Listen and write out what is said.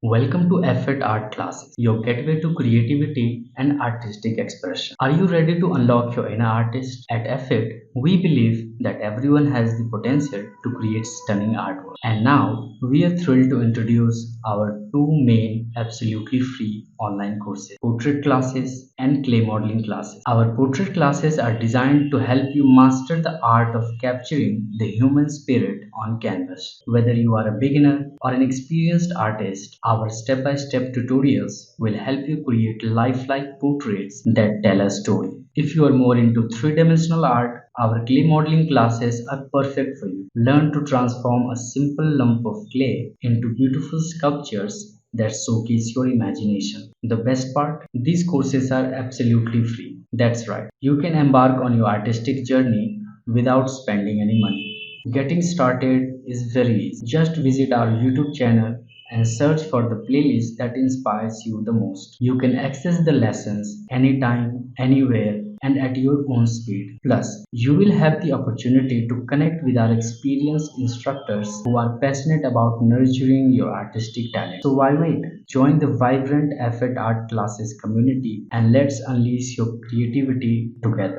Welcome to Apfet Art Classes, your gateway to creativity and artistic expression. Are you ready to unlock your inner artist? At Apfet, we believe that everyone has the potential to create stunning artwork. And now, we are thrilled to introduce our two main, absolutely free online courses, portrait classes and clay modeling classes. Our portrait classes are designed to help you master the art of capturing the human spirit on canvas. Whether you are a beginner or an experienced artist, our step by step tutorials will help you create lifelike portraits that tell a story. If you are more into three-dimensional art, our clay modeling classes are perfect for you. Learn to transform a simple lump of clay into beautiful sculptures that showcase your imagination. The best part? These courses are absolutely free. That's right. You can embark on your artistic journey without spending any money. Getting started is very easy. Just visit our YouTube channel and search for the playlist that inspires you the most. You can access the lessons anytime, anywhere, and at your own speed. Plus, you will have the opportunity to connect with our experienced instructors who are passionate about nurturing your artistic talent. So why wait? Join the vibrant Effort Art Classes community and let's unleash your creativity together.